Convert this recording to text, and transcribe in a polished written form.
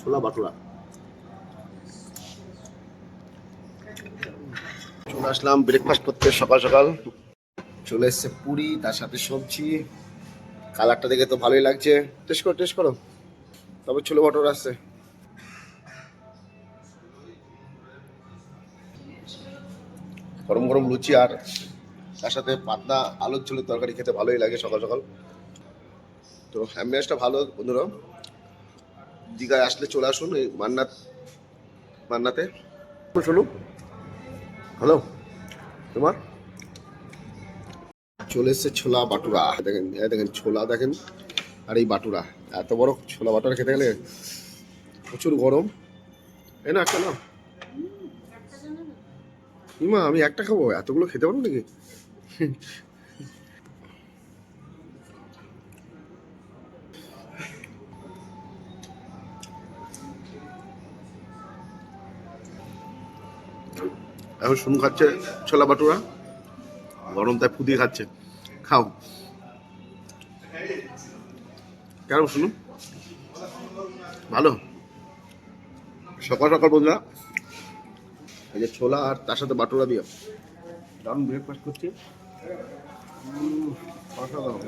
ছোলা বাটুরা চলে আসলাম ব্রেকফাস্ট করতে সকাল সকাল। চলে এসছে পুরি, তার সাথে সবজি। কালারটা দেখে তো ভালোই লাগছে। টেস্ট করো। তবে ছোলা বাটুরা আসছে। গরম গরম লুচি আর তার সাথে পাতলা আলুর ঝোলের তরকারি খেতে ভালোই লাগে সকাল সকাল। তো অ্যাম্বিয়েন্সটা ভালো বন্ধুরা। দীঘায় আসলে চলে আসুন এই মান্নাতে। শুনুন, হ্যালো তোমার চলে এসছে ছোলা বাটুরা। দেখেন, দেখেন ছোলা দেখেন, আর এই বাটুরা। এত বড় ছোলা বাটুরা খেতে গেলে প্রচুর গরম। এই না একটা না, ইমা আমি একটা খাবো, এতগুলো খেতে পারবো নাকি? এখন শুনু খাচ্ছে ছোলা বাটুরা, গরম তাই ফুদিয়ে খাচ্ছে। খাও। কেন শুনু, ভালো সকাল সকাল বন্ধুরা এই যে ছোলা আর তার সাথে বাটুরা দিয়ে দারুণ ব্রেকফাস্ট করছি। অসাধারণ।